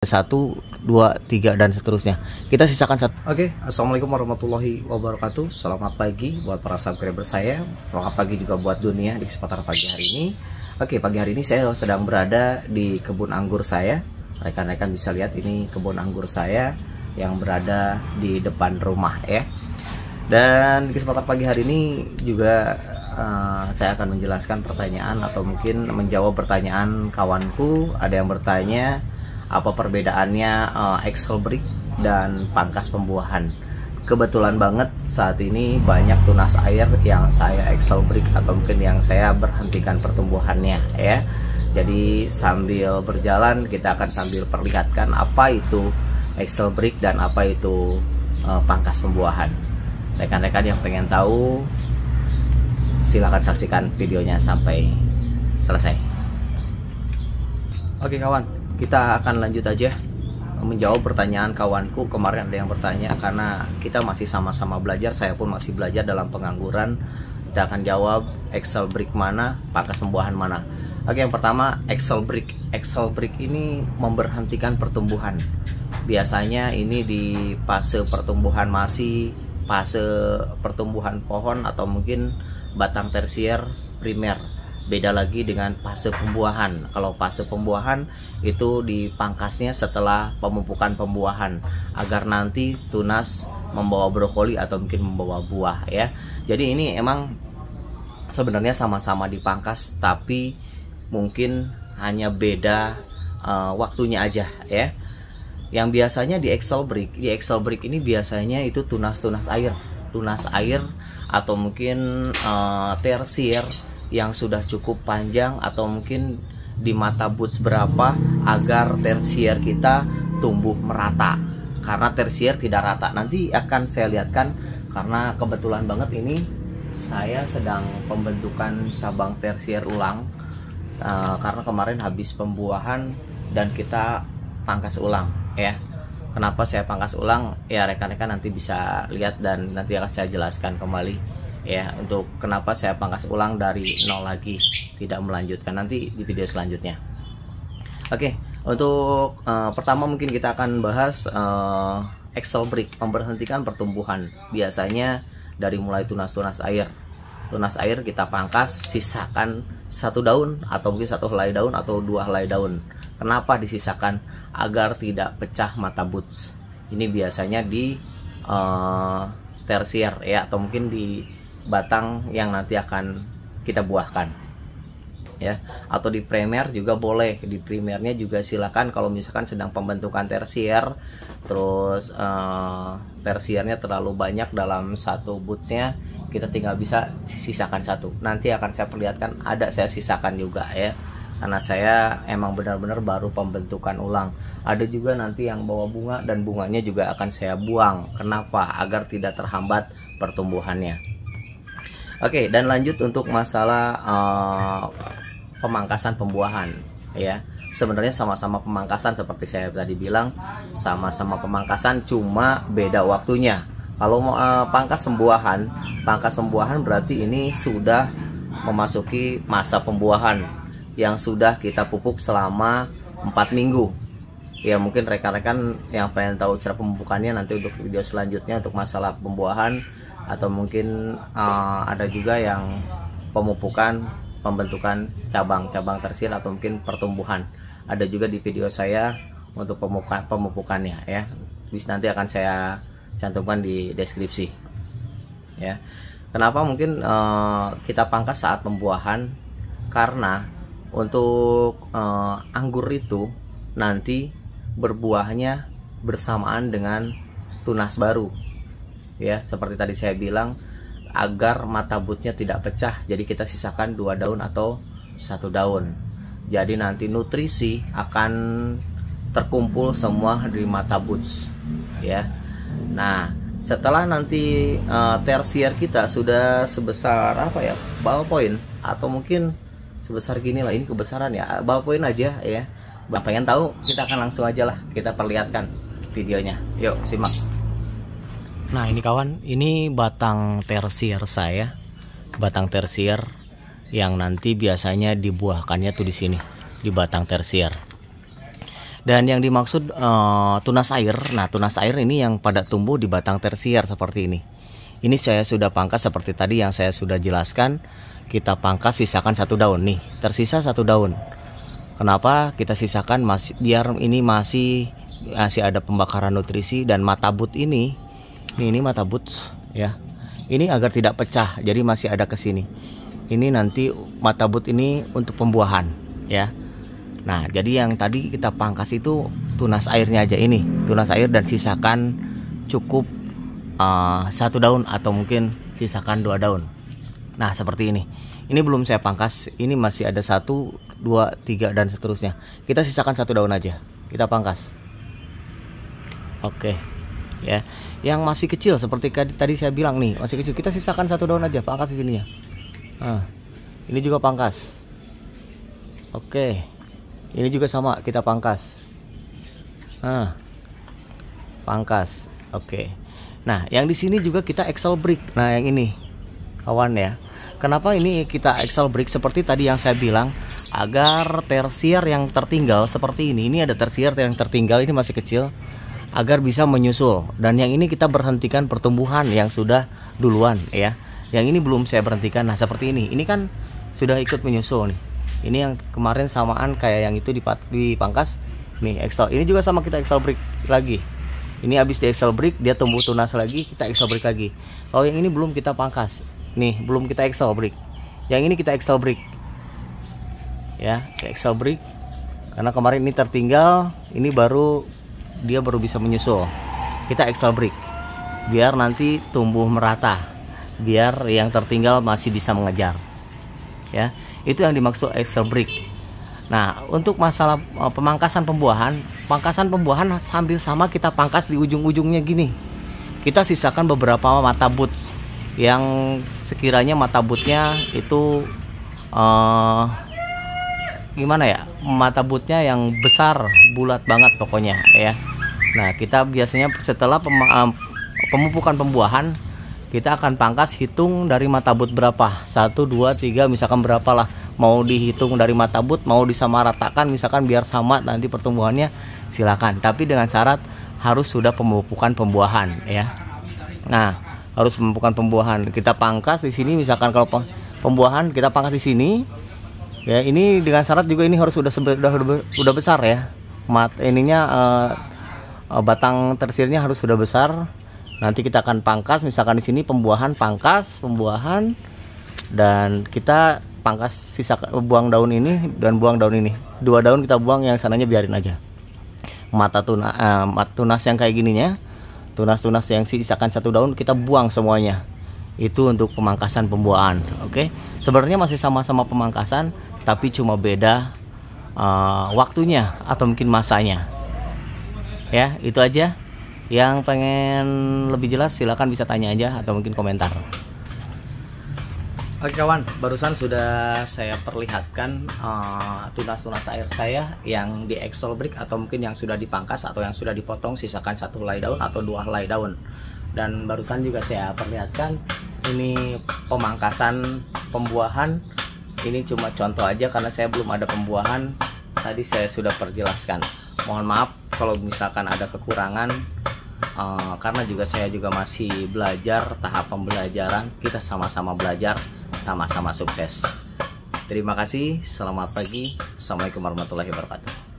1, 2, 3 dan seterusnya. Kita sisakan satu. Oke, assalamualaikum warahmatullahi wabarakatuh. Selamat pagi buat para subscriber saya. Selamat pagi juga buat dunia di kesempatan pagi hari ini. Oke, pagi hari ini saya sedang berada di kebun anggur saya. Rekan-rekan bisa lihat ini kebun anggur saya yang berada di depan rumah ya. Dan di kesempatan pagi hari ini juga saya akan menjelaskan pertanyaan atau mungkin menjawab pertanyaan kawanku. Ada yang bertanya apa perbedaannya axle brake dan pangkas pembuahan. Kebetulan banget saat ini banyak tunas air yang saya axle brake atau mungkin yang saya berhentikan pertumbuhannya ya. Jadi sambil berjalan kita akan sambil perlihatkan apa itu axle brake dan apa itu pangkas pembuahan. Rekan-rekan yang pengen tahu silahkan saksikan videonya sampai selesai. Oke kawan, kita akan lanjut aja menjawab pertanyaan kawanku. Kemarin ada yang bertanya karena kita masih sama-sama belajar, saya pun masih belajar dalam pengangguran. Kita akan jawab axle brake mana, pangkas pembuahan mana. Oke, yang pertama axle brake. Axle brake ini memberhentikan pertumbuhan. Biasanya ini di fase pertumbuhan masih fase pertumbuhan pohon atau mungkin batang tersier primer. Beda lagi dengan fase pembuahan. Kalau fase pembuahan itu dipangkasnya setelah pemupukan pembuahan agar nanti tunas membawa brokoli atau mungkin membawa buah ya. Jadi ini emang sebenarnya sama-sama dipangkas tapi mungkin hanya beda waktunya aja ya. Yang biasanya di axle brake ini biasanya itu tunas-tunas air atau mungkin tersier yang sudah cukup panjang atau mungkin di mata boots berapa agar tersier kita tumbuh merata. Karena tersier tidak rata nanti akan saya lihatkan, karena kebetulan banget ini saya sedang pembentukan cabang tersier ulang karena kemarin habis pembuahan dan kita pangkas ulang ya. Kenapa saya pangkas ulang ya, rekan-rekan nanti bisa lihat dan nanti akan saya jelaskan kembali ya, untuk kenapa saya pangkas ulang dari nol lagi, tidak melanjutkan nanti di video selanjutnya. Oke, untuk pertama mungkin kita akan bahas axle brake, memberhentikan pertumbuhan. Biasanya dari mulai tunas-tunas air kita pangkas, sisakan satu daun atau mungkin satu helai daun atau dua helai daun. Kenapa disisakan? Agar tidak pecah mata boots. Ini biasanya di tersier ya, atau mungkin di batang yang nanti akan kita buahkan ya, atau di primer juga boleh. Di primernya juga silakan kalau misalkan sedang pembentukan tersier terus tersiernya terlalu banyak dalam satu bootsnya, kita tinggal bisa sisakan satu. Nanti akan saya perlihatkan, ada saya sisakan juga ya, karena saya emang benar-benar baru pembentukan ulang. Ada juga nanti yang bawa bunga dan bunganya juga akan saya buang. Kenapa? Agar tidak terhambat pertumbuhannya. Oke, dan lanjut untuk masalah pemangkasan pembuahan ya. Sebenarnya sama-sama pemangkasan, seperti saya tadi bilang, sama-sama pemangkasan, cuma beda waktunya. Kalau mau pangkas pembuahan berarti ini sudah memasuki masa pembuahan yang sudah kita pupuk selama 4 minggu. Ya mungkin rekan-rekan yang pengen tahu cara pemupukannya nanti untuk video selanjutnya untuk masalah pembuahan, atau mungkin ada juga yang pemupukan pembentukan cabang-cabang tersier atau mungkin pertumbuhan. Ada juga di video saya untuk pemupukannya ya. Bisa nanti akan saya cantumkan di deskripsi ya. Kenapa mungkin kita pangkas saat pembuahan? Karena untuk anggur itu nanti berbuahnya bersamaan dengan tunas baru ya, seperti tadi saya bilang, agar mata bootnya tidak pecah, jadi kita sisakan 2 daun atau 1 daun. Jadi nanti nutrisi akan terkumpul semua di mata boots ya. Nah setelah nanti tersier kita sudah sebesar apa ya, ballpoint atau mungkin sebesar gini lah, ini kebesaran ya, ballpoint aja ya. Bang pengen tahu, kita akan langsung aja lah kita perlihatkan videonya. Yuk simak. Nah ini kawan, ini batang tersier saya, batang tersier yang nanti biasanya dibuahkannya tuh di sini, di batang tersier. Dan yang dimaksud tunas air, nah tunas air ini yang pada tumbuh di batang tersier seperti ini. Ini saya sudah pangkas seperti tadi yang saya sudah jelaskan. Kita pangkas, sisakan satu daun nih, tersisa satu daun. Kenapa kita sisakan? Biar ini masih ada pembakaran nutrisi. Dan mata but ini mata but ya, ini agar tidak pecah, jadi masih ada ke sini. Ini nanti mata but ini untuk pembuahan ya. Nah, jadi yang tadi kita pangkas itu tunas airnya aja, ini tunas air, dan sisakan cukup satu daun atau mungkin sisakan 2 daun. Nah, seperti ini. Ini belum saya pangkas, ini masih ada 1, 2, 3 dan seterusnya. Kita sisakan 1 daun aja, kita pangkas. Oke ya. Yang masih kecil seperti tadi saya bilang nih, masih kecil, kita sisakan 1 daun aja, pangkas di sininya. Nah, ini juga pangkas. Oke, ini juga sama, kita pangkas. Nah, pangkas. Oke. Nah, yang di sini juga kita Excel break. Nah, yang ini kawan ya, kenapa ini kita Excel break seperti tadi yang saya bilang, agar tersier yang tertinggal seperti ini ada tersier yang tertinggal, ini masih kecil, agar bisa menyusul. Dan yang ini kita berhentikan pertumbuhan yang sudah duluan ya. Yang ini belum saya berhentikan. Nah, seperti ini kan sudah ikut menyusul nih. Ini yang kemarin samaan kayak yang itu dipangkas. Nih Excel, ini juga sama, kita Excel break lagi. Ini habis di Excel break, dia tumbuh tunas lagi, kita Excel break lagi. Kalau yang ini belum kita pangkas, nih belum kita Excel break. Yang ini kita Excel break ya, Excel break, karena kemarin ini tertinggal, ini dia baru bisa menyusul. Kita Excel break biar nanti tumbuh merata, biar yang tertinggal masih bisa mengejar ya. Itu yang dimaksud Excel break. Nah, untuk masalah pemangkasan pembuahan sambil sama kita pangkas di ujung-ujungnya gini. Kita sisakan beberapa mata but yang sekiranya mata butnya itu gimana ya, mata butnya yang besar, bulat banget pokoknya ya. Nah, kita biasanya setelah pemupukan pembuahan, kita akan pangkas, hitung dari mata but berapa, 1, 2, 3, misalkan berapa lah. Mau dihitung dari mata but, mau disamaratakan misalkan biar sama nanti pertumbuhannya, silakan. Tapi dengan syarat harus sudah pemupukan pembuahan ya. Nah, harus pemupukan pembuahan. Kita pangkas di sini, misalkan kalau pembuahan kita pangkas di sini ya. Ini dengan syarat juga ini harus sudah besar ya. Batang tersirnya harus sudah besar. Nanti kita akan pangkas, misalkan di sini pembuahan, pangkas pembuahan, dan kita pangkas sisa, buang daun ini dan buang daun ini. 2 daun kita buang, yang sananya biarin aja. Tunas yang kayak gininya, tunas-tunas yang sisakan 1 daun kita buang semuanya. Itu untuk pemangkasan pembuahan. Oke. Sebenarnya masih sama-sama pemangkasan, tapi cuma beda waktunya atau mungkin masanya. Ya, itu aja. Yang pengen lebih jelas silakan bisa tanya aja atau mungkin komentar. Oke kawan, barusan sudah saya perlihatkan tunas-tunas air saya yang di Excel break atau mungkin yang sudah dipangkas atau yang sudah dipotong, sisakan 1 helai daun atau 2 helai daun. Dan barusan juga saya perlihatkan ini pemangkasan pembuahan. Ini cuma contoh aja karena saya belum ada pembuahan. Tadi saya sudah perjelaskan. Mohon maaf kalau misalkan ada kekurangan. Karena juga saya juga masih belajar, tahap pembelajaran. Kita sama-sama belajar, sama-sama sukses. Terima kasih, selamat pagi. Assalamualaikum warahmatullahi wabarakatuh.